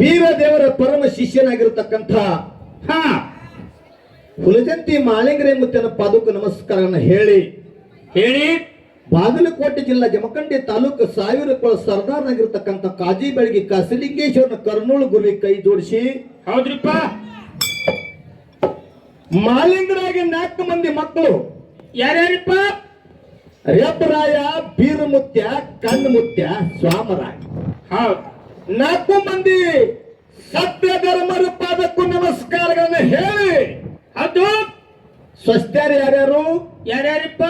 ಬೀರದೇವರ ಪರಮ ಶಿಷ್ಯನಾಗಿರತಕ್ಕಂಥ ಹುಲಜಂತಿ ಮಾಳಿಂಗರೇ ಮುತ್ತನ ಪಾದಕ ನಮಸ್ಕಾರವನ್ನು ಹೇಳಿ ಬಾಗಲಕೋಟೆ ಜಿಲ್ಲಾ ಜಮಖಂಡಿ ತಾಲೂಕು ಸಾವಿರಕೊಳ ಸರ್ದಾರ್ನಾಗಿರ್ತಕ್ಕಂಥ ಕಾಜಿ ಬೆಳಗಿ ಕಸಲಿಂಗೇಶ್ವರನ ಕರ್ನೂಳು ಗುರುವಿ ಕೈ ಜೋಡಿಸಿ, ಹೌದ್ರಿಪ್ಪ, ಮಾಳಿಂಗರಾಗಿ 4 ಮಂದಿ ಮಕ್ಕಳು ಯಾರ್ಯಾರಿಪ್ಪ? ರೆಬ್ಬರಾಯ, ಬೀರಮುತ್ಯ, ಕಣ್ಣುಮುತ್ಯ, ಸ್ವಾಮರಾಯ. 4 ಮಂದಿ ಸತ್ಯ ಧರ್ಮರ ಪಾದಕ್ಕೂ ನಮಸ್ಕಾರಗಳನ್ನು ಹೇಳಿ, ಅದು ಸ್ವಸ್ಥ್ಯರು ಯಾರ್ಯಾರಿಪ್ಪ?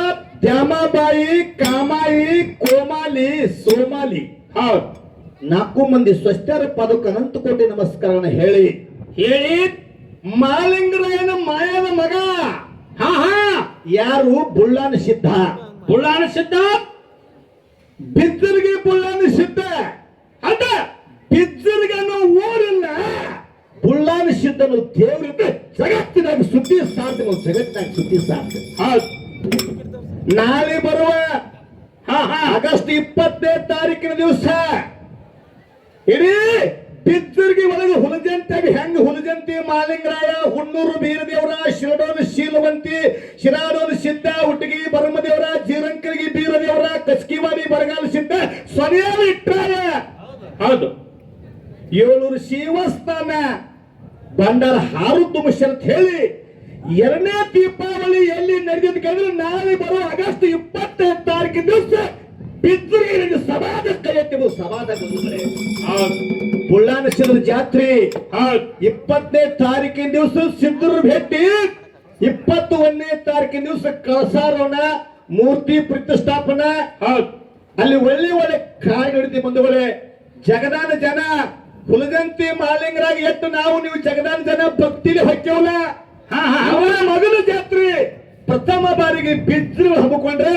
ದ್ಯಾಮಾಬಾಯಿ, ಕಾಮಾಯಿ, ಕೋಮಾಲಿ, ಸೋಮಾಲಿ. 4 ಮಂದಿ ಸ್ವಸ್ಥ್ಯರ ಪಾದಕ್ಕೆ ಅನಂತ ಕೋಟಿ ನಮಸ್ಕಾರಗಳನ್ನು ಹೇಳಿ ಮಾಳಿಂಗರಾಯನ ಮಾಯನ ಮಗ ಯಾರು? ಬುಳ್ಳಾನ ಸಿದ್ಧ. ಬಿದ್ದರಿಗೆ ಬುಳ್ಳಾನ ಸಿದ್ಧ ಅದ. ಬಿದ್ದರಿಗೆ ಅನ್ನೋ ಊರಿಲ್ಲ, ಬುಳ್ಳಾನ ಸಿದ್ಧನು ದೇವರಿಂದ ಜಗತ್ತಿನಾಗ ಸುದ್ದಿ ಸಾಧ್ಯ. ಜಗತ್ತಿನಾಗ ಸುದ್ದಿ ಸಾಧ್ಯ. ನಾಳೆ ಬರುವ ಆಗಸ್ಟ್ 20ನೇ ತಾರೀಕಿನ ದಿವಸ ಇಡೀ ಬಿದ್ದರಿಗೆ ಒಳಗೆ ಹುಲಜಂತಿಯಾಗಿ ಹೆಂಗ ಹುಲಜಂತಿ, ಮಾಳಿಂಗರಾಯ, ಹುಣ್ಣೂರು ಬೀರದೇವರ, ಶಿರಡೋನು ಶೀಲವಂತಿ, ಶಿರಾಡೋನು ಸಿದ್ಧ, ಹುಟ್ಟಿಗಿ ಬರಮದೇವರ, ಜೀರಂಕರಿಗೆ ಬೀರದೇವರ, ಕಸ್ಕಿವಾಡಿ ಬರಗಾಲ ಸಿದ್ಧ, ಸೊನೆಯಾದ ಇಟ್ಟಾರ. ಹೌದು, 7 ಶಿವಸ್ಥಾನ ಬಂಡಾರ ಹಾರು ತುಂಬಿಸಿ ಅಂತ ಹೇಳಿ 2ನೇ ದೀಪಾವಳಿ ಎಲ್ಲಿ ನಡೆದಿದ್ದಕ್ಕೆ ನಾಳೆ ಬರೋ ಆಗಸ್ಟ್ 20ನೇ ತಾರೀಕಿನ ದಿವಸ ಬಿದ್ದರಿಗೆ ಸಭಾದ ಕೈ ಎತ್ತಿವು. ಸಭಾದ ಬುಳ್ಳಾನ ಸಿದ್ಧರ ಜಾತ್ರೆ 20ನೇ ತಾರೀಕಿನ ದಿವಸ ಸಿದ್ಧರ ಭೇಟಿ, 21ನೇ ತಾರೀಕಿನ ದಿವಸ ಕಳಸಾರೋಣ, ಮೂರ್ತಿ ಪ್ರತಿಷ್ಠಾಪನಾ. ಅಲ್ಲಿ ಒಳ್ಳೆ ಕಾಯಿ ನಡೀತಿ ಬಂಧುಗಳೇ. ಜಗದಾನ ಜನ ಹುಲಜಂತಿ ಮಾಳಿಂಗರಾಗಿ ಎಟ್ಟು ನಾವು ನೀವು ಜಗದಾನ ಜನ ಭಕ್ತಿಲಿ ಹೊಕ್ಕವಲ್ಲ. ಅವರ ಮಗನ ಜಾತ್ರೆ ಪ್ರಥಮ ಬಾರಿಗೆ ಬಿದ್ರು ಹಮ್ಮಿಕೊಂಡ್ರೆ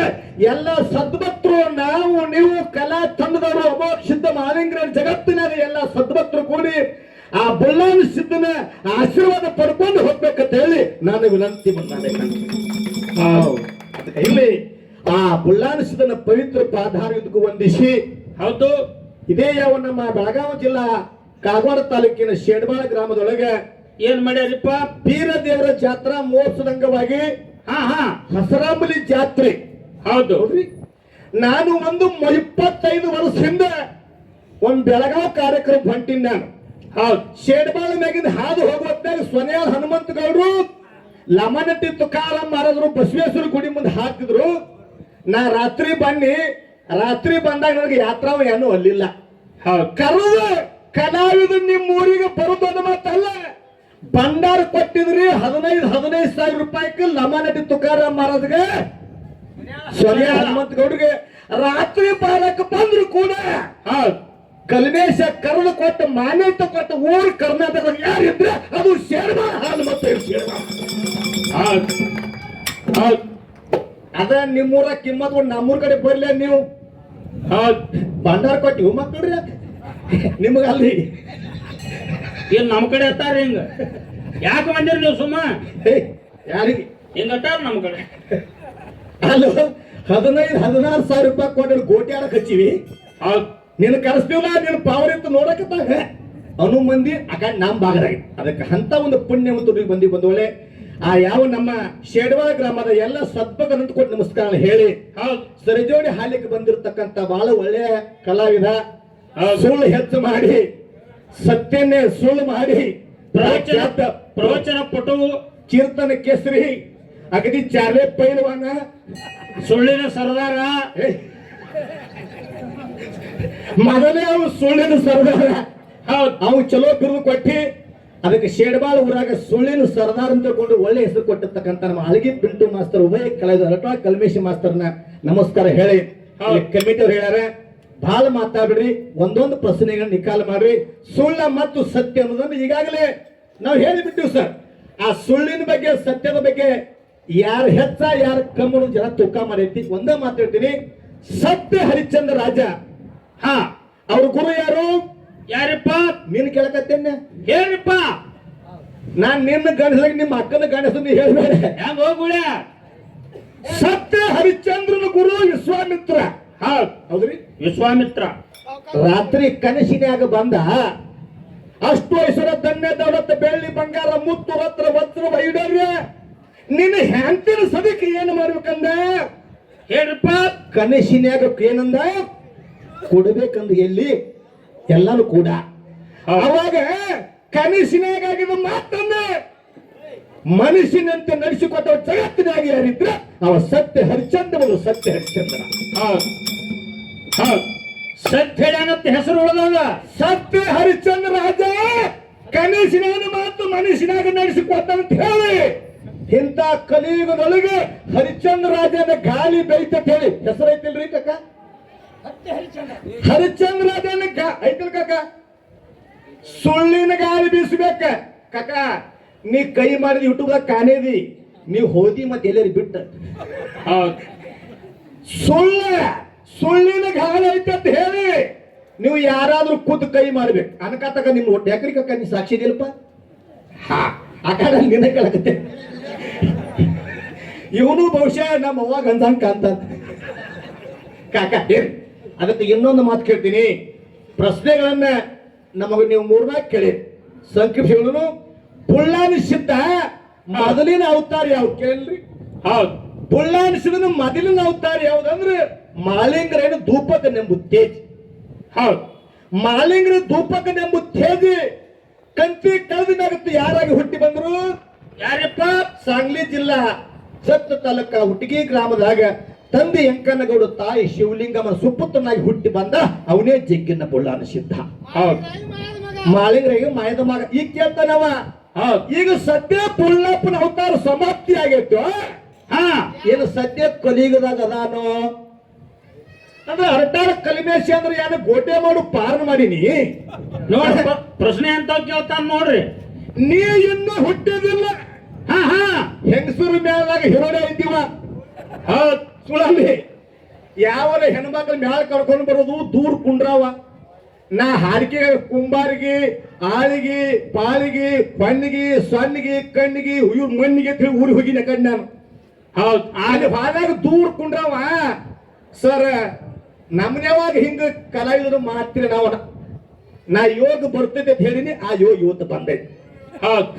ಎಲ್ಲ ಸದ್ಭಕ್ತರು, ನಾವು ನೀವು ಕಲಾ ತಂಡದವರು, ಅಮೋಘ ಮಾಳಿಂಗರ ಜಗತ್ತಿನಾಗ ಎಲ್ಲ ಸದ್ಭಕ್ತರು ಕೂಡಿ ಆ ಬುಳ್ಳಾನ ಸಿದ್ಧನ ಆಶೀರ್ವಾದ ಪಡ್ಕೊಂಡು ಹೋಗ್ಬೇಕಂತ ಹೇಳಿ ನಾನು ವಿನಂತಿ ಮಾಡ್ತೇನೆ. ಇಲ್ಲಿ ಆ ಬುಳ್ಳಾನ ಸಿದ್ಧನ ಪವಿತ್ರ ಪಾದಾರವಿಂದಕ್ಕೂ ವಂದಿಸಿ, ಹೌದು, ಇದೇ ಯಾವ ನಮ್ಮ ಬೆಳಗಾವಿ ಜಿಲ್ಲಾ ಕಾಗವಾಡ ತಾಲೂಕಿನ ಶೇಡ್ಬಾಳ ಗ್ರಾಮದೊಳಗೆ ಏನ್ ಮಾಡ್ಯಾರಿಪ್ಪ? ಬೀರದೇವರ ಜಾತ್ರಾ ಮಹೋತ್ಸವದ ಅಂಗವಾಗಿ ಹಸರಾಂಬಲಿ ಜಾತ್ರೆ. ಹೌದು, ನಾನು 25 ವರ್ಷದಿಂದ ಒಂದು ಬೆಳಗಾವಿ ಕಾರ್ಯಕ್ರಮ ಹೊಂಟಿನಿ. ನಾನು ಶೇಡ್ಬಾಳ ಮ್ಯಾಗಿಂದ ಹಾದು ಹೋಗುವಾಗ ಸೊನೆಯಾಳ ಹನುಮಂತ ಗೌಡ್ರು, ಲಮನಟ್ಟಿ ತುಕಾರಾಮ್ ಮಹಾರಾಜರು ಬಸವೇಶ್ವರ ಗುಡಿ ಮುಂದೆ ಹಾಕ್ತಿದ್ರು. ನಾ ರಾತ್ರಿ ಬಂದಾಗ ನನಗೆ ಯಾತ್ರಾವ ಏನೂ ಅಲ್ಲಿಲ್ಲ. ಕರೆದ ಕಲಾವಿದ ನಿಮ್ಮ ಊರಿಗೆ ಬರುವುದು ಮಾತಲ್ಲ, ಭಂಡಾರ ಕೊಟ್ಟಿದ್ರಿ 15,000 ರೂಪಾಯಿಗೆ ಲಮನಟ್ಟಿ ತುಕಾರಾಮ್ ಮಹಾರಾಜ್ಗೆ, ಸೊನೆಯಾಳ ಹನುಮಂತ ಗೌಡ್ರಿಗೆ ರಾತ್ರಿ ಬಾರಕ್ಕೆ ಬಂದ್ರು ಕೂಡ ಕಲ್ಮೇಶ ಕರೆದು ಕೊಟ್ಟ ಮಾನ್ಯತೆ ಕೊಟ್ಟ ಊರು ಕರ್ನಾಟಕದಾಗ ಯಾರಿದ್ರೆ ಅದು ಶೇರ್ಬಾಳ ಹನುಮಂತ. ಅದ ನಿಮ್ಮೂರ ಕಿಮ್ಮತ್ ನಮ್ಮೂರ್ ಕಡೆ ಬರ್ಲಿ ನೀವು. ಭಂಡಾರ ಕೊಟ್ಟಿವು ಮಕ್ಕಳ್ರಿ ನಿಮಗಲ್ಲಿ ಏನ್ ನಮ್ ಕಡೆ ಅತ್ತಾರ ಹಿಂಗ ಯಾಕೆ ಬಂದಿರಿ ನೀವು? ಸುಮ್ಮ ಯಾರಿಗೆ ಹಿಂಗ ಅತ್ತಾರ ನಮ್ ಕಡೆ. ಅಲ್ಲೋ 15,000-16,000 ರೂಪಾಯಿ ಕೊಟ್ಟು ಗೋಟಿ ಆಡಕ್ ಹಚ್ಚಿವಿ. ನೀನು ಕರೆಸ್ತೀವಲ್ಲ, ನೀನು ಪಾವರ್ ಇತ್ತು ನೋಡಕತ್ತಾಗ ಅನು ಮಂದಿ ಆ ಕಡೆ ನಮ್ ಭಾಗದಾಗ ಅದಕ್ಕೆ ಅಂತ ಒಂದು ಪುಣ್ಯವಂತರಿಗೆ ಬಂದೊಳ್ಳೆ ಆ ಯಾವ ನಮ್ಮ ಶೇಡ್ವಾಳ ಗ್ರಾಮದ ಎಲ್ಲ ಸದ್ಭಕ್ತ ಕೊಟ್ಟು ನಮಸ್ಕಾರ ಹೇಳಿ, ಸರಿಜೋಡಿ ಹಾಲಿಗೆ ಬಂದಿರತಕ್ಕಂತ ಬಹಳ ಒಳ್ಳೆಯ ಕಲಾವಿದ, ಸುಳ್ಳು ಹೆಚ್ಚು ಮಾಡಿ ಸತ್ಯನ್ನೇ ಸುಳ್ಳು ಮಾಡಿ ಪ್ರವಚನ ಪಟು, ಕೀರ್ತನ ಕೇಸರಿ, ಅಗದಿ ಚಾರ್ಲೆ ಪೈಲ್ವಾನ, ಸುಳ್ಳಿನ ಸರ್ದಾರ. ಮೊದಲೇ ಅವು ಸುಳ್ಳಿನ ಸರ್ದಾರ. ಅವು ಚಲೋ ಬಿರುದು ಕೊಟ್ಟಿ ಅದಕ್ಕೆ ಶೇಡ್ಬಾಳ ಊರಾಗ ಸುಳ್ಳಿನ ಸರ್ದಾರ್ ಅಂತ ಕೊಂಡು ಒಳ್ಳೆ ಹೆಸರು ಕೊಟ್ಟಿರ್ತಕ್ಕಂಥ ನಮ್ಮ ಅಳಗಿ ಪಿಂಟು ಮಾಸ್ತರ್, ಉಭಯ ಕಲಾವಿದ ಕಲ್ಮೇಶಿ ಮಾಸ್ತರ್ನ ನಮಸ್ಕಾರ ಹೇಳಿ ಕಮಿಟಿ ಅವ್ರು ಹೇಳ್ಯಾರ, ಬಹಳ ಮಾತಾಡ್ಬಿಡ್ರಿ, ಒಂದೊಂದು ಪ್ರಶ್ನೆಗಳನ್ನ ನಿಕಾಲ ಮಾಡ್ರಿ. ಸುಳ್ಳ ಮತ್ತು ಸತ್ಯ ಅನ್ನೋದನ್ನು ಈಗಾಗಲೇ ನಾವು ಹೇಳಿಬಿಟ್ಟಿವಿ ಸರ್. ಆ ಸುಳ್ಳಿನ ಬಗ್ಗೆ ಸತ್ಯದ ಬಗ್ಗೆ ಯಾರು ಹೆಚ್ಚ ಯಾರು ಕಮ್ಮನು ಜನ ತೂಕ ಮಾಡೈತಿ. ಒಂದೇ ಮಾತಾಡ್ತೀನಿ, ಸತ್ಯ ಹರಿಶ್ಚಂದ್ರ ರಾಜ ಅವ್ರ ಗುರು ಯಾರಿಪ್ಪ? ನೀನ್ ಕೇಳಕತ್ತೇನೆ ಹೇಳ್ರಿಪ್ಪ. ನಾನ್ ನಿನ್ನ ಗಣಸಾಗ ನಿಮ್ಮ ಅಕ್ಕನ ಗಣಸ ಹೇಳ್ಬೇಡ. ಹೆಂಗ ಹೋಗ್ಬಿಡ? ಸತ್ಯ ಹರಿಶ್ಚಂದ್ರನ ಗುರು ವಿಶ್ವಾಮಿತ್ರ. ಹೌದ್ರಿ, ವಿಶ್ವಾಮಿತ್ರ. ರಾತ್ರಿ ಕನಸಿನ್ಯಾಗ ಬಂದ ಅಷ್ಟು ಐಶ್ವರ್ಯ ಧನ್ಯ ದೌಲತ್ ಬೆಳ್ಳಿ ಬಂಗಾರ ಮುತ್ತು ರತ್ನ ವಸ್ತ್ರ ವೈಡೂರ್ಯ ನಿನ್ನ ಹ್ಯಾಂತಿನ ಸದಕ್ಕೆ ಏನು ಮಾಡ್ಬೇಕಂದ ಹೇಳ್ರಪ್ಪ. ಕನಸಿನ್ಯಾಗ ಏನಂದ ಕೊಡ್ಬೇಕಂದ ಎಲ್ಲಿ ಎಲ್ಲಾನು ಕೂಡ ಅವಾಗ ಕನಸಿನ್ಯಾಗ ಆಗಿದ ಮಾತಂದ ಮನುಷ್ಯನಂತೆ ನಡೆಸಿಕೊಟ್ಟ ಜಗತ್ತಿನಾಗ ಯಾರಿದ್ರ ಅವ ಸತ್ಯ ಹರಿಶ್ಚಂದ್ರ ಮತ್ತು ಸತ್ಯ ಹರಿಶ್ಚಂದ್ರ. ಸತ್ಯ ಹೇಳ್ಯಾನಂತ ಹೆಸರು ಉಳಿದದ. ಸತ್ಯ ಹರಿಶ್ಚಂದ್ರ ರಾಜ ಕನಸಿನಾಗ ಮಾತು ಮನುಷ್ಯನಾಗ ನಡೆಸಿಕೊಟ್ಟಂತ ಹೇಳಿ ಇಂಥ ಕಲಿಯುಗದೊಳಗೆ ಹರಿಶ್ಚಂದ್ರ ರಾಜನ ಗಾಳಿ ಬೆಳಿತಂತ ಹೇಳಿ ಹೆಸರು ಐತಿಲ್ರಿ ಕಕ್ಕ? ಹರಿಶ್ಚಂದ್ರ ರಾಜನ ಐತಿಲ್ ಕಕ್ಕ? ಸುಳ್ಳಿನ ಗಾಳಿ ಬೀಸಬೇಕ ಕಕ್ಕ. ನೀ ಕೈ ಮಾಡಿದ ಯೂಟ್ಯೂಬ್ದಾಗ ಕಾನೇದಿ ನೀವು ಹೋದಿ ಮತ್ತೆ ಎಲ್ಲರಿ ಬಿಟ್ಟ ಸುಳ್ಳಿನ ಗಾಳಿ ಐತೆ ಅಂತ ಹೇಳಿ ನೀವು ಯಾರಾದ್ರೂ ಖುದ್ದು ಕೈ ಮಾಡ್ಬೇಕು ಅನ್ಕಾತಕ ನಿಮ್ ಒಟ್ಟು ಯಾಕ್ರಿ ಕಕ್ಕ ನೀ ಸಾಕ್ಷಿ ಇದೆಯಲ್ಪ? ಹಾ ಆ ಕಾಲ ನಿನ್ನ ಕೇಳಕತ್ತೆ ಇವನು ಬಹುಶಃ ನಮ್ಮ ಅವ್ವಾಗ ಅಂದಂಗ ಕಾಂತ ಕಾಕ ಏನ್ ಅದಕ್ಕೆ ಇನ್ನೊಂದು ಮಾತು ಕೇಳ್ತೀನಿ. ಪ್ರಶ್ನೆಗಳನ್ನ ನಮಗೆ ನೀವು ಮೂರ್ನಾಲ್ಕು ಕೇಳಿ ಸಂಕ್ಷಿಪ್ತಗಳನ್ನು ಬುಳ್ಳಾನಿಸಿದ್ದ ಮೊದಲಿನ ಅವತಾರ ಯಾವ್ದು ಕೇಳ್ರಿ? ಹೌದು, ಬುಳ್ಳಾನಿಸಿದ ಮೊದಲಿನ ಅವತಾರ ಯಾವ್ದಂದ್ರೆ ಮಾಳಿಂಗರೇನು ಧೂಪಕನೆಂಬು ತೇಜ್. ಹೌದು, ಮಾಳಿಂಗರ ಧೂಪಕನೆಂಬು ತೇಜಿ ಕಂತಿ ಕಳೆದಿನಾಗತ್ತೆ ಯಾರಾಗಿ ಹುಟ್ಟಿ ಬಂದ್ರು? ಯಾರಪ್ಪ? ಸಾಂಗ್ಲಿ ಜಿಲ್ಲಾ ಸತ್ತ ತಾಲೂಕ ಹುಟ್ಟಿಗೆ ಗ್ರಾಮದಾಗ ತಂದೆ ಎಂಕನಗೌಡ ತಾಯಿ ಶಿವಲಿಂಗಮ್ಮನ ಸುಪುತ್ರನಾಗಿ ಹುಟ್ಟಿ ಬಂದ ಅವನೇ ಜಗ್ಗಿನ ಬುಳ್ಳಾನ ಸಿದ್ಧ. ಹೌದು, ಮಾಳಿಂಗರಿಗೆ ಮಾಯದ ಮಗ. ಈಗ ಕೇಳ್ತಾನವ ಈಗ ಸದ್ಯ ಬುಳ್ಳಪ್ಪನ ಅವತಾರ ಸಮಾಪ್ತಿ ಆಗೈತು. ಏನು ಸದ್ಯ ಕಲಿಯುಗದಾಗ ಅದಾನೋ ಅಂದ್ರೆ ಅರಟಾರ ಕಲಿಮೇಶಿ ಅಂದ್ರೆ ಏನು ಗೋಟೆ ಮಾಡು ಪಾರಣ ಮಾಡೀನಿ ನೋಡ. ಪ್ರಶ್ನೆ ಅಂತ ಕೇಳ್ತಾನ ನೋಡ್ರಿ. ನೀ ಇನ್ನೂ ಹುಟ್ಟಿದಿಲ್ಲ. ಹೆಂಗಸೂರು ಮೇಲಾಗ ಹಿರೋಡೆ ಇದ್ದೀವ. ಸುಳಲ್ಲಿ ಯಾವ ಹೆಣ್ಮಕ್ಳ ಮ್ಯಾಲ ಕರ್ಕೊಂಡು ಬರೋದು ದೂರ ಕುಂಡ್ರಾವ. ನಾ ಹಾರಿಕೆ ಕುಂಬಾರಿಗೆ ಆಳಿಗೆ ಪಾಳಿಗೆ ಪಣ್ಣಿಗೆ ಸಣ್ಣಿಗೆ ಕಣ್ಣಿಗೆ ಇವ್ರ ಮಣ್ಣಿಗೆ ಊರಿಗೆ ಹೋಗಿನ ಕಣ್ ನಾನು. ಹೌದು, ಆಗ ಬಾದಾಗ ದೂರ ಕುಂಡ್ರಾವ. ಸರ್ ನಮ್ಮನ್ಯಾವಾಗ ಹಿಂಗ ಕಲಾವಿದರು ಮಾಡ್ತೀರಿ ನಾವು. ನಾ ಯೋಗ ಬರ್ತೈತೆ ಅಂತ ಹೇಳಿನಿ, ಆ ಯೋಗ ಇವತ್ತು ಬಂದೈತಿ. ಹೌದು,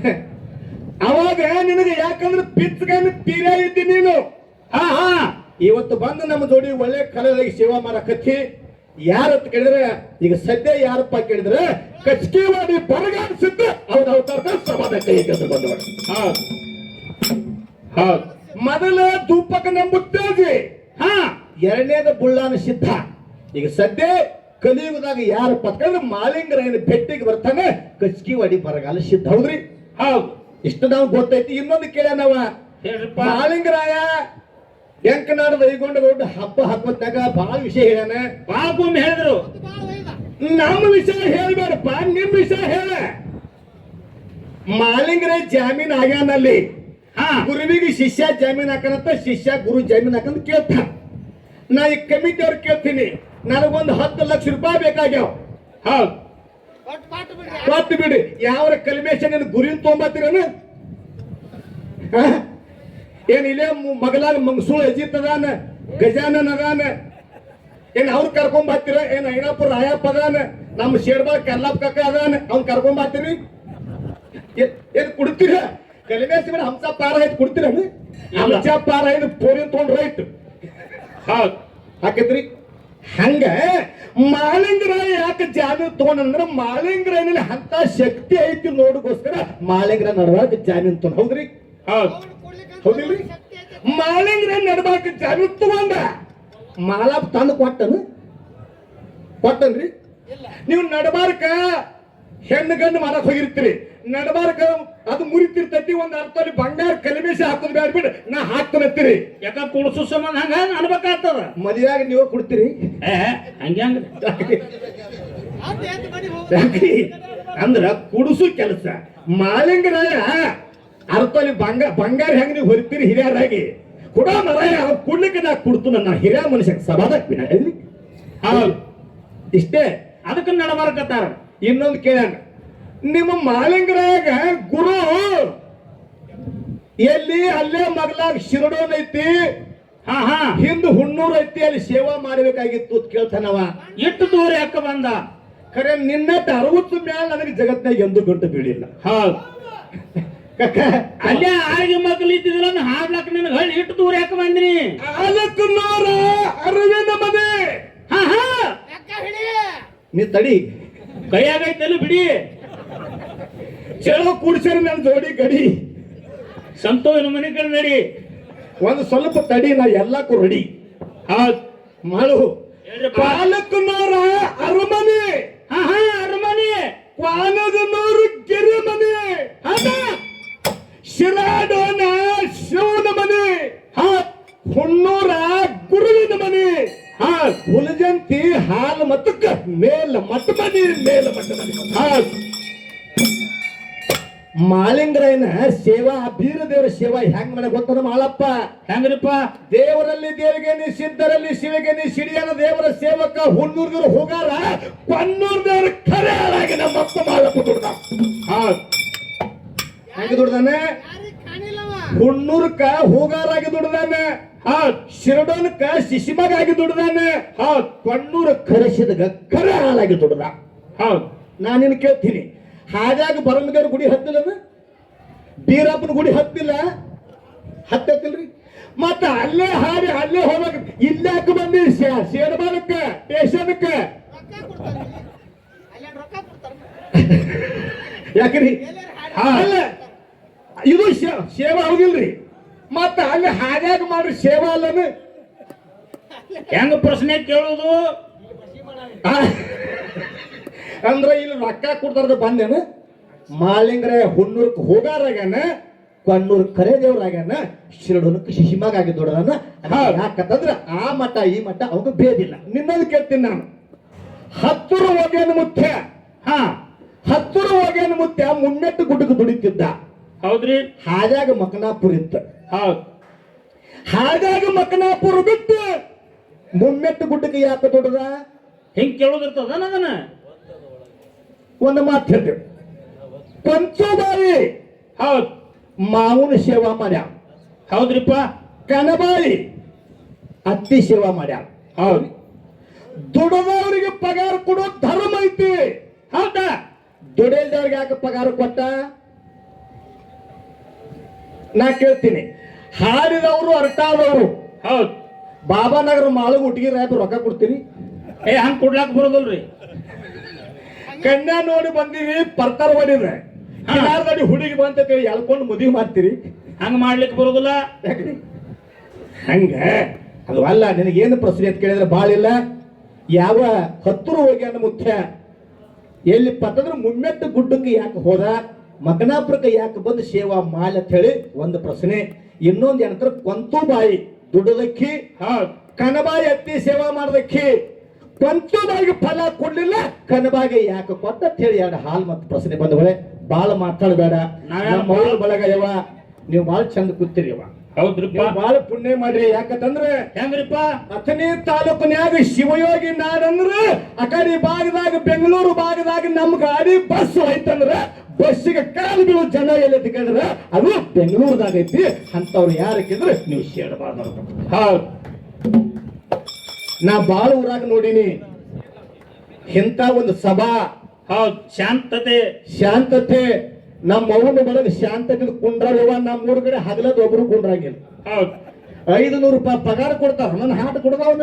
ಅವಾಗ ನಿನಗೆ ಯಾಕಂದ್ರೆ ಪಿತ್ಗನ್ನು ತೀರ ಇದ್ದಿ ನೀನು. ಇವತ್ತು ಬಂದು ನಮ್ಮ ಜೋಡಿ ಒಳ್ಳೆ ಕಲೆಯಾಗಿ ಸೇವಾ ಮಾಡಕತ್ತಿ. ಯಾರತ್ತ ಕೇಳಿದ್ರೆ ಈಗ ಸದ್ಯ ಯಾರಪ್ಪ ಕೇಳಿದ್ರೆ ಕಚ್ಕಿವಾಡಿ ಬರಗಾಡಿಸಿದ್ದ ಅವ್ರ ಅವತಾರ ಸಮಾಧಾನ ಕೈ ಬಂದವರು. ಮೊದಲ ಧೂಪಕ ನಂಬುತ್ತೇಜಿ. ಎರಡನೇದ ಬುಳ್ಳಾನ ಸಿದ್ಧ. ಈಗ ಸದ್ಯ ಕಲಿಯುಗದಾಗ ಯಾರಪ್ಪ ಅಂದ್ರೆ ಮಾಳಿಂಗರಾಯನ ಬೆಟ್ಟಿಗೆ ಬರ್ತಾನೆ ಕಚ್ಕಿವಾಡಿ ಬರಗಾಲ ಸಿದ್ಧ. ಹೌದ್ರಿ? ಹೌದು, ಇಷ್ಟು ನಾವು ಗೊತ್ತೈತಿ. ಇನ್ನೊಂದು ಕೇಳ ನಾವ ಮಾಳಿಂಗರಾಯ ಎಂಕನಾಡದ ಐಗೊಂಡಗೌಡ ಹಬ್ಬ ಹಬ್ಬದಾಗ ಬಹಳ ವಿಷಯ ಹೇಳ್ಯಾನ. ಬಾಬೊಮ್ಮೆ ಹೇಳಿದ್ರು ನಮ್ಮ ವಿಷಯ ಹೇಳ್ಬೇಡಪ್ಪ, ನಿಮ್ ವಿಷಯ ಹೇಳ. ಮಾಳಿಂಗರಾಯ ಜಾಮೀನ್ ಆಗ್ಯಾನಲ್ಲಿ. ಗುರುವಿಗೆ ಶಿಷ್ಯ ಜಾಮೀನ್ ಹಾಕನಂತ, ಶಿಷ್ಯ ಗುರು ಜಾಮೀನ್ ಹಾಕಂತ ಕೇಳ್ತಾನ. ನಾ ಈ ಕಮಿಟಿ ಅವ್ರು ಕೇಳ್ತೀನಿ, ನನಗೊಂದು 10 ಲಕ್ಷ ರೂಪಾಯಿ ಬೇಕಾಗ್ಯಾವ. ಹೌದು, ಕೊಟ್ಟು ಬಿಡಿ. ಯಾವ ಕಲ್ಮೇಶನ್ ಗುರಿನ ತೊಗೊಂಬತ್ತೀರನ? ಏನ್ ಇಲ್ಲೇ ಮಗಲಾಗ ಮಂಗಸೂಳ ಅಜಿತ್ ಅದಾನ, ಗಜಾನನ್ ಅದಾನ, ಏನ್ ಅವ್ರು ಕರ್ಕೊಂಡ್ ಬರ್ತೀರ? ಏನ್ ಐನಾಪುರ ರಾಯಪ್ಪ ಅದಾನ, ನಮ್ಮ ಶೇರ್ಬಾಳ್ ಕಲ್ಲಪ್ಪ ಕಕ್ಕ ಅದಾನ, ಅವ್ನ್ ಕರ್ಕೊಂಡ್ ಬರ್ತೀರಿ? ಏನ್ ಕೊಡ್ತೀರ? ಕಲಿಮೇಶ ಮೇಲೆ ಹಂಸ ಪಾರ ಐದು ಕೊಡ್ತೀರ? ಹಂಸ ಪಾರ ಐದು ಪೋರಿನ್ ತೊಗೊಂಡ್ ರೈಟ್. ಹೌದು, ಹಾಕಿದ್ರಿ. ಹಂಗ ಮಾಳಿಂಗರಾಯ ಯಾಕೆ ಜಾಮೀನು ತಗೊಂಡ್ರ ಮಾಳಿಂಗರಾಯನಲ್ಲಿ ಅಂತ ಶಕ್ತಿ ಐತಿ ನೋಡಗೋಸ್ಕರ ಮಾಳಿಂಗರ ನಡವಾಕ ಜಾಮೀನು ತಗೊಂಡ್. ಹೌದ್ರಿ? ಹೌದಿಲ್ರಿ? ಮಾಳಿಂಗರಾಯ ನಡವಾಕ ಜಾಮೀನು ತಗೊಂಡ ಮಾಲಾಪ್ ತಂದು ಕೊಟ್ಟನ್ರಿ. ನೀವು ನಡಬಾರ್ಕ ಹೆಣ್ಣು ಗಂಡು ಮಾಡಕ್ ಹೋಗಿರ್ತೀರಿ, ನಡಬಾರ್ಕ ಅದು ಮುರಿತಿರ್ತೈತಿ. ಒಂದ್ ಅರ್ಥದಲ್ಲಿ ಬಂಗಾರ ಕಲಿಮೇಶ ಹಾಕೋದ್ ಬ್ಯಾಡ ಬಿಡ್, ನಾ ಹಾಕ್ತಾನತ್ತೀರಿ. ಯಾಕ ಕುಡ್ಸು ಸಂಬಂಧ ಹಂಗ ಅನ್ಬೇಕಾಗ್ತದ. ಮದುವೆಯಾಗ ನೀವು ಕೊಡ್ತೀರಿ ಅಂದ್ರ ಕುಡಿಸು ಕೆಲಸ. ಮಾಳಿಂಗರಾಯ ಅರ್ಥದಲ್ಲಿ ಬಂಗಾರ ಹೆಂಗ್ ನೀವು ಹೊರಿತೀರಿ ಹಿರಿಯರಾಗಿ ಕೊಡ ಮರಾಯ ಕುಡ್ಲಿಕ್ಕೆ ನಾ ಕುಡ್ತು ನನ್ನ ಹಿರಿಯ ಮನುಷ್ಯ ಸಭಾದಾಗ. ಹೌದು, ಇಷ್ಟೇ. ಅದಕ್ಕೆ ನಡಬಾರ್ಕತ್ತಾರ. ಇನ್ನೊಂದು ಕೇಳೋಣ, ನಿಮ್ಮ ಮಾಳಿಂಗರಾಯಗ ಗುರು ಎಲ್ಲಿ? ಅಲ್ಲೇ ಮಗಲಾಗ ಶಿರಡೋನ್ ಐತಿ, ಹಾ ಹಾ ಹಿಂದ್ ಹುಣ್ಣೂರು ಐತಿ ಅಲ್ಲಿ ಸೇವಾ ಮಾಡಬೇಕಾಗಿತ್ತು ಅಂತ ಕೇಳ್ತಾನವ. ಎಷ್ಟು ದೂರ ಯಾಕ ಬಂದ? ಖರೆ ನಿನ್ನಟ್ಟು 60 ಮ್ಯಾಲ ನನಗೆ ಜಗತ್ನಾಗ ಎಂದು ಗಂಟು ಬೀಳಿಲ್ಲ. ಹೌದು ಕಕ್ಕ ಅಲ್ಲೇ ಆಗಿ ಮಕ್ಕಳು ಇದ್ದಿದ್ರನ್ನ ಹಾಡ್ಲಕ್ಕ ನಿನಗೆ ಹಳ್ಳಿ ಎಷ್ಟು ದೂರ ಯಾಕೆ ಬಂದ್ರಿ? ಆಲಕ್ಕನವರ ಅರವಿಂದ ಮನೆ. ಹಾ ಹಾ ನೀ ತಡಿ ಕೈಯಾಗೈತಲ್ಲ ಬಿಡಿ. ಚಲೋ ಕೂಡ್ಸರಿ ನನ್ನ ಜೋಡಿ ಗಡಿ. ಸಂತೋಷ ಮನೆ ಕಡೆ ನಡಿ. ಒಂದು ಸ್ವಲ್ಪ ತಡಿ, ನಾ ಎಲ್ಲಕ್ಕೂ ರೆಡಿ. ಹೌದು ಮಾಡು. ಹೇಳ್ರಪ್ಪ. ಪಾಲಕನವರ ಅರಮನೆ. ಹಾ ಹಾ ಅರಮನೆ. ಕ್ವಾನದನೂರು ಗೆರೆ ಮನೆ. ಹೌದಾ? ಶಿರಾಡೋನ ಶಿವನ ಮನೆ. ಹುಣ್ಣೂರ ಗುರುವಿನ ಮನೆ. ಹುಲಜಂತಿ ಹಾಲು ಮತಕ್ಕ ಮೇಲ ಮಟ್ಟ ಮನೆ, ಮೇಲ ಮಟ್ಟ ಮನೆ. ಮಾಳಿಂಗರಾಯನ ಸೇವಾ, ಬೀರ ದೇವರ ಸೇವಾ ಹೆಂಗ್ ಮನೆ ಗೊತ್ತದ ಮಾಳಪ್ಪ? ಹೆಂಗ್ರಿಪ್ಪ? ದೇವರಲ್ಲಿ ದೇವಿಗೆ ನೀ, ಸಿದ್ಧರಲ್ಲಿ ಶಿವಿಗೆ ನೀ, ಸಿಡಿಯನ ದೇವರ ಸೇವಕ. ಹುಣ್ಣೂರ್ ದೇವ್ರ ಹೋಗಾರ, ಕೊನ್ನೂರ್ ದೇವ್ರ ಖರೆ ಆಗಿ ನಮ್ಮಪ್ಪ ಮಾಳಪ್ಪ ದುಡ್ದ. ಹೆಂಗ ದುಡ್ದಾನೆ? ಹುಣ್ಣೂರ್ಕ ಹೋಗಾರಾಗಿ ದುಡ್ದಾನೆ. ಶಿರಡೋನ್ಕ ಶಿಶಿಮಗಾಗಿ ದುಡ್ದಾನೆ. ಕೊಣ್ಣೂರ ಖರಸಿದ ಖರೆ ಹಾಳಾಗಿ ದುಡ್ದ. ನಾನಿನ್ ಕೇಳ್ತೀನಿ, ಹಾಗಾಗಿ ಬರಮದೇವ್ರ ಗುಡಿ ಹತ್ತಿಲ್ಲ, ಬೀರಪ್ಪನ ಗುಡಿ ಹತ್ತಿಲ್ಲ, ಹತ್ತಿಲ್ರಿ? ಮತ್ತ ಅಲ್ಲೇ ಹಾಡಿ ಅಲ್ಲೇ ಹೋಗ್ಬೇಕು. ಇಲ್ಲಾಕ ಬಂದಿ ಸೇಡಬಾರಕ್ಕ ಸ್ಟೇಷನ್ಕ? ಯಾಕ್ರಿ? ಅಲ್ಲ ಇದು ಸೇವಾ ಹೋಗಿಲ್ರಿ. ಮತ್ತ ಅಲ್ಲಿ ಹಾಡ್ಯಾಗ ಮಾಡ್ರಿ ಸೇವಾ ಅಲ್ಲನ? ಹೆಂಗ ಪ್ರಶ್ನೆ ಕೇಳುದು? ಅಂದ್ರ ಇಲ್ಲಿ ರೊಕ್ಕ ಕೊಡ್ತಾರದ ಬಂದೇನ? ಮಾಳಿಂಗರಾಯ ಹುಣ್ಣೂರ್ಕ್ ಹೋಗಾರಾಗ್ಯಾನ, ಕೊಣ್ಣೂರ್ ಕರೆ ದೇವ್ರಾಗ್ಯಾನ, ಶಿರಡೋನಕ್ಕೆ ಶಿಶಿಮಾಗಾಗಿ ದೊಡ್ಡದಾನ. ಯಾಕಂತಂದ್ರ ಆ ಮಠ ಈ ಮಠ ಅವಾಗ ಭೇದಿಲ್ಲ. ನಿನ್ನದು ಕೇಳ್ತೀನಿ ನಾನು. ಹತ್ತೂರು ಹೋಗ್ಯಾನ ಮುತ್ಯ. ಹತ್ತೂರು ಹೋಗ್ಯಾನ ಮುತ್ಯ ಮುನ್ನೆಟ್ಟು ಗುಡ್ಡಕ್ಕೆ ದುಡಿತಿದ್ದ. ಹೌದ್ರಿ? ಹಾದ್ಯಾಗ ಮಕನಾಪುರ ಇತ್ತು. ಹೌದ್. ಹಾದ್ಯಾಗ ಮಕನಾಪುರ ಬಿಟ್ಟು ಮುನ್ನೆಟ್ಟು ಗುಡ್ಡಕ್ಕೆ ಯಾಕೆ ದೊಡ್ಡದ? ಹಿಂಗ್ ಕೇಳೋದಿರ್ತದ ಅದನ್ನ? ಒಂದು ಮಾತು ಹೇಳ್ತೇವೆ. ಕೊಂಚೋಬಾಯಿ ಹೌದ್ ಮಾವನ ಸೇವಾ ಮಾಡ್ಯಾವ. ಹೌದ್ರಿಪ್ಪ. ಕನಬಾಯಿ ಅತ್ತಿ ಸೇವಾ ಮಾಡ್ಯಾವ. ಹೌದ್. ದುಡದವರಿಗೆ ಪಗಾರ ಕೊಡೋ ಧರ್ಮ ಐತಿ. ಹೌದಾ? ದುಡಿಲ್ದವ್ರಿಗೆ ಯಾಕೆ ಪಗಾರ ಕೊಟ್ಟ? ನಾ ಕೇಳ್ತೀನಿ. ಹಾಡಿದವರು ಅರ್ಟಾದವರು. ಹೌದ್. ಬಾಬಾನಗರ ಮಾಳು ಹುಟ್ಟಿಗೆ ರಾಯರು ರೊಕ್ಕ ಕೊಡ್ತೀರಿ? ಹಂಗ್ ಕೊಡ್ಲಾಕ್ ಬರೋದಲ್ರಿ. ಕನ್ಯಾ ನೋಡಿ ಬಂದಿರಿ, ಪರ್ತಾರ ಹೊಡಿದ್ರೆ ಕಿಲಾರದಡಿ ಹುಡುಗಿ ಬಂತ ಎಳ್ಕೊಂಡು ಮದುವೆ ಮಾಡ್ತೀರಿ? ಹಂಗ ಮಾಡ್ಲಿಕ್ಕೆ ಬರೋದಿಲ್ಲ. ಯಾಕ್ರಿ ಹಂಗ? ಅದು ಅಲ್ಲ. ನಿನಗೇನು ಪ್ರಶ್ನೆ ಅಂತ ಕೇಳಿದ್ರೆ ಬಾಳಿಲ್ಲ. ಯಾವ ಹತ್ತೂರು ಹೋಗ್ಯಾನ ಮುಖ್ಯ? ಎಲ್ಲಿ ಪತ್ತಂದ್ರೆ ಮುಮ್ಮೆಟ್ಟು ಗುಡ್ಡಕ್ಕೆ ಯಾಕೆ ಹೋದ? ಮಗನಾಪುರಕ್ಕೆ ಯಾಕೆ ಬಂದು ಸೇವಾ ಮಾಲ್ ಅಂತ ಹೇಳಿ ಒಂದು ಪ್ರಶ್ನೆ. ಇನ್ನೊಂದು ಏನಂತಾರೆ, ಕೊಂತುಬಾಯಿ ದುಡ್ಡದಕ್ಕಿ, ಕನಬಾಯಿ ಅತ್ತಿ ಸೇವಾ ಮಾಡದಕ್ಕಿ. ಕೊಂತುಬಾಯಿಗೆ ಫಲ ಕೊಡ್ಲಿಲ್ಲ, ಕನಬಾಯಿಗೆ ಯಾಕೆ ಕೊಟ್ಟ ಅಂತ ಹೇಳಿ ಎರಡು ಹಾಲ್ ಮತ್ತು ಪ್ರಶ್ನೆ ಬಂದವಳೆ. ಬಾಳ ಮಾತಾಡಬೇಡ. ನಮ್ಮ ಅವ್ರ ಬಳಗ ಯವ, ನೀವು ಬಾಳ ಚಂದ ಕೂತಿರಿ ಯವ. ಹೌದ್ರಿಪ್ಪ. ಬಾಳ ಪುಣ್ಯ ಮಾಡ್ರಿ. ಯಾಕಂತಂದ್ರೆ ಹೆಂಗ್ರಿಪ್ಪ? ಅಥಣಿ ತಾಲೂಕಿನ್ಯಾಗ ಶಿವಯೋಗಿ ನಾಡಂದ್ರ ಆ ಕಡೆ ಭಾಗದಾಗ, ಬೆಂಗಳೂರು ಭಾಗದಾಗ ನಮ್ ಗಾಡಿ ಬಸ್ ಐತಂದ್ರ ಬಸ್ಸಿಗೆ ಕಾಲು ಬೀಳೋ ಜನ ಎಲ್ಲಿ ತಿಂದ್ರ ಅದು ಬೆಂಗಳೂರದಾಗ ಐತಿ. ಅಂತವ್ರು ಯಾರಕ್ಕಿದ್ರೆ ನೀವು ಸೇಡಬಾರ್ದು. ಹೌದು. ನಾ ಬಾಳ ಊರಾಗ ನೋಡಿನಿ ಇಂಥ ಒಂದು ಸಭಾ. ಹೌದ್. ಶಾಂತತೆ. ಶಾಂತತೆ. ನಮ್ಮ ಅವನ ಒಳಗೆ ಶಾಂತತೆ ಕುಂಡ್ರವ. ನಮ್ಮ ಊರ ಕಡೆ ಹಗಲದ ಒಬ್ರು ಕುಂಡ್ರಾಗಿಲ್ಲ. ಹೌದ್. 500 ರೂಪಾಯಿ ಪಗಾರ ಕೊಡ್ತಾರ. ನನ್ನ ಹಾಡು ಕೊಡ್ದವನ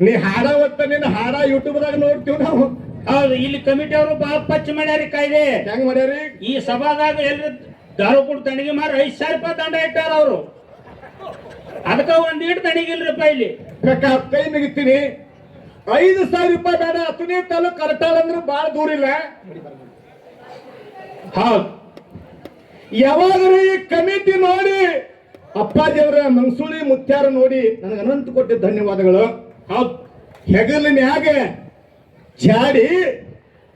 ನೀ ಹಾಡ ಒತ್ತ, ನಿನ್ನ ಹಾಡ ಯೂಟ್ಯೂಬ್ದಾಗ ನೋಡ್ತೀವಿ ನಾವು. ಹೌದು. ಇಲ್ಲಿ ಕಮಿಟಿ ಅವರು ಬಹಳ ಪಚ್ಚ ಮಾಡ್ಯಾರಿ ಕಾಯ್ದೆ. ಹೆಂಗ್ ಮಾಡ್ಯಾರಿ? ಈ ಸಭಾದಾಗ ಎಲ್ರಿ ದಾರು ಕೊಟ್ಟು ತಣಿಗೆ ಮಾರಿ 5,000 ರೂಪಾಯಿ ದಂಡ ಇಟ್ಟಾರ ಅವರು. ಅದಕ್ಕ ಒಂದ್ ಇಟ್ಟು ತಣಿಗಿಲ್ರಿಪ್ಪ ಇಲ್ಲಿ. ಕೈ ಮುಗಿತೀನಿ. 5,000 ರೂಪಾಯಿ ಬೇಡ. ಅಥಣಿ ತಾಲೂಕ್ ಕರಟಾಳ ಅಂದ್ರೆ ಬಾಳ ದೂರ ಇಲ್ಲ. ಹೌದು. ಯಾವಾಗಲೂ ಈ ಕಮಿಟಿ ನೋಡಿ, ಅಪ್ಪಾಜಿಯವರ ಮಂಗಸೂಳಿ ಮುತ್ಯಾರ ನೋಡಿ ನನಗೆ ಅನಂತ ಕೊಟ್ಟಿದ್ದ ಧನ್ಯವಾದಗಳು. ಹೌದು. ಹೆಗಲಿನ್ಯಾಗ ಜಾಡಿ,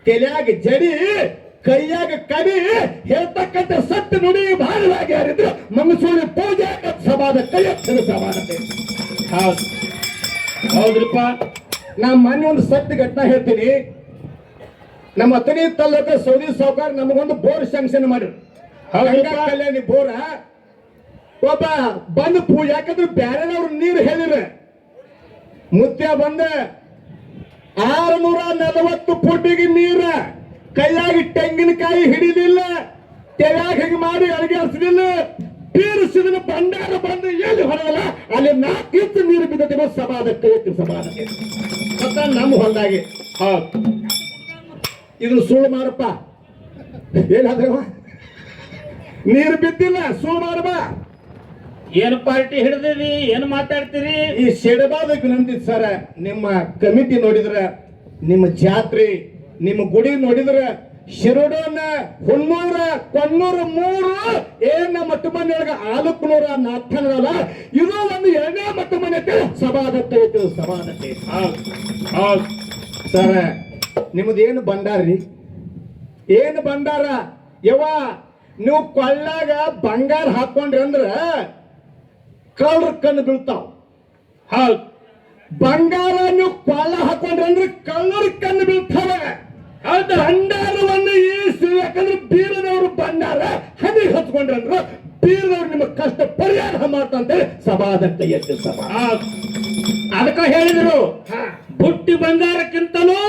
ತೆಲ್ಯಾಗ ಜಡಿ, ಕೈಯಾಗ ಕಡಿ ಹೇಳ್ತಕ್ಕಂಥ ಸತ್ಯ ನುಡಿ ಭಾಗವಾಗಿ ಯಾರಿದ್ರು ಮಂಗಸೂಳಿ ಪೂಜೆ ಸಭಾದ ಕೈ ಸಭಾನತೆ. ಹೌದು. ಹೌದ್ರಿಪ್ಪ. ನಾ ಮೊನ್ನೆ ಒಂದು ಸತ್ಯ ಘಟನಾ ಹೇಳ್ತೀನಿ. ನಮ್ಮ ಅಥಣಿ ತಾಲೂಕ ಸೌದಿ ಸಾವುಕಾರ ನಮಗೊಂದು ಬೋರ್ ಸ್ಯಾಂಕ್ಷನ್ ಮಾಡಿದ್ರು. ಗಂಗಾ ಕಲ್ಯಾಣಿ ಬೋರ ಒಬ್ಬ ಬಂದು ಯಾಕಂದ್ರೆ ಬ್ಯಾರೆನವ್ರು ನೀರು ಹೇಳಿರ ಮುತ್ಯ ಬಂದ 640 ಫುಟಿಗೆ ನೀರ ಕೈಯಾಗಿ ತೆಂಗಿನಕಾಯಿ ಹಿಡಿಲಿಲ್ಲ, ತೆವ್ಯಾಗ ಹಿಂಗೆ ಮಾಡಿ ಅಡಿಗೆ ಹರಿಸಲಿಲ್ಲ, ಬೀರಿಸಿದ ಭಂಡಾರ ಬಂದು ಎಲ್ಲಿ ಹೊರಗಲ್ಲ ಅಲ್ಲಿ 4 ಇಂಚ್ ನೀರು ಬಿದ್ದೈತೆ. ಸಮಾಧಕ್ಕೆ ಸಮಾಧಕ್ಕೆ ಮತ್ತ ನಮ್ಮ ಹೊಲದಾಗಿ ಹೌದು ಇದನ್ನು ಸುಳ್ಳು ಮಾಡಪ್ಪ. ಏನಾದ್ರವ ನೀರು ಬಿದ್ದಿಲ್ಲ, ಸುಳ್ಳು ಮಾಡಬ. ಏನು ಪಾರ್ಟಿ ಹಿಡಿದಿರಿ, ಏನು ಮಾತಾಡ್ತೀರಿ? ಈ ಶೆಡಬಾದಕ್ಕೆ ನಂದಿದ್ ಸರ, ನಿಮ್ಮ ಕಮಿಟಿ ನೋಡಿದ್ರ, ನಿಮ್ಮ ಜಾತ್ರೆ, ನಿಮ್ಮ ಗುಡಿ ನೋಡಿದ್ರ, ಶಿರೋಡೋನ, ಹುನ್ನೂರ, ಕೊನ್ನೂರ 3 ಏನ ಮಟ್ಟ ಮನೆಯೊಳಗ ಆಲುಕ್ನೂರ ನಾಥನಲ್ಲ, ಇದು ಒಂದು 2ನೇ ಮಟ್ಟ ಮನೆ ಐತೆ. ಸಭಾದತ್ತ ಐತೆ, ಸಭಾದತ್ತೆ. ಹೌದು ಸರ, ನಿಮ್ದೇನು ಭಂಡಾರಿ, ಏನು ಭಂಡಾರ ಯವ್ವ? ನೀವು ಕೊಳ್ಳಾಗ ಬಂಗಾರ ಹಾಕೊಂಡ್ರಿ ಅಂದ್ರ ಕಳ್ರ ಕಣ್ಣು ಬೀಳ್ತಾವ. ಹೌದು, ಬಂಗಾರ ನೀವು ಕೊಳ್ಳ ಹಾಕೊಂಡ್ರಿ ಅಂದ್ರೆ ಕಳ್ಳರ ಕಣ್ಣು ಬೀಳ್ತಾವ. ಹೌದು, ಭಂಡಾರವನ್ನು ಯಾಕಂದ್ರೆ ಬೀರದವರು ಭಂಡಾರ ಹನಿಗೆ ಹಚ್ಕೊಂಡ್ರಿ ಅಂದ್ರ ಬೀರದವ್ರು ನಿಮ್ಮ ಕಷ್ಟ ಪರಿಹಾರ ಮಾಡ್ತಂತೆ. ಸಭಾದತ್ತ ಎದ್ದು ಸಭಾ. ಅದಕ್ಕ ಹೇಳಿದ್ರು ಬುಟ್ಟಿ ಬಂಗಾರಕ್ಕಿಂತಲೂ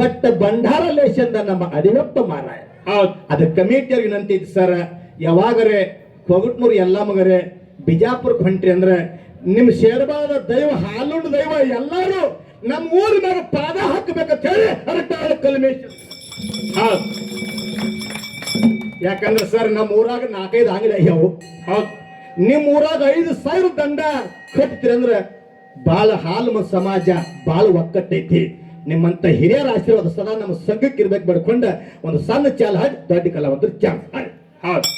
ಬಟ್ ಭಂಡಾರ ಲೇಶಂದ ನಮ್ಮ ಅಡಿಯಪ್ಪ ಮಾರಾಯ. ಹೌದು, ಅದ ಕಮಿಟಿಯವ್ರಿಗೆ ನಂತಿದ್ ಸರ್, ಯಾವಾಗರೆ ಕೊಗಟ್ನೂರು ಎಲ್ಲಮ್ಮಗರೆ ಬಿಜಾಪುರಕ್ಕೆ ಹೊಂಟ್ರಿ ಅಂದ್ರೆ ನಿಮ್ ಶೇರ್ಬಾದ ದೈವ, ಹಾಲುಂಡ ದೈವ ಎಲ್ಲಾರು ನಮ್ಮ ಊರ ಮ್ಯಾಗ ಪಾದ ಹಾಕಬೇಕಂತ ಹೇಳಿ ಅರಟಾಳ ಕಲ್ಮೇಶ್. ಹೌದು, ಯಾಕಂದ್ರೆ ಸರ್ ನಮ್ಮ ಊರಾಗ 4-5 ಅಂಗಡಿ ಆಗ್ಯಾವು. ಹೌದು, ನಿಮ್ ಊರಾಗ 5,000 ದಂಡ ಕಟ್ತೀರಿ ಅಂದ್ರೆ ಬಾಳ ಹಾಲು ಸಮಾಜ ಬಾಳ ಒಕ್ಕಟ್ಟೈತಿ. ನಿಮ್ಮಂತ ಹಿರಿಯರ ಆಶೀರ್ವಾದ ಸದಾ ನಮ್ಮ ಸಂಘಕ್ಕೆ ಇರ್ಬೇಕು. ಬಡ್ಕೊಂಡ ಒಂದು ಸಣ್ಣ ಚಾಲ ಹಾಕಿ ದೊಡ್ಡ ಕಲಾವಂತರು ಚಾನ್ಸ್. ಹೌದು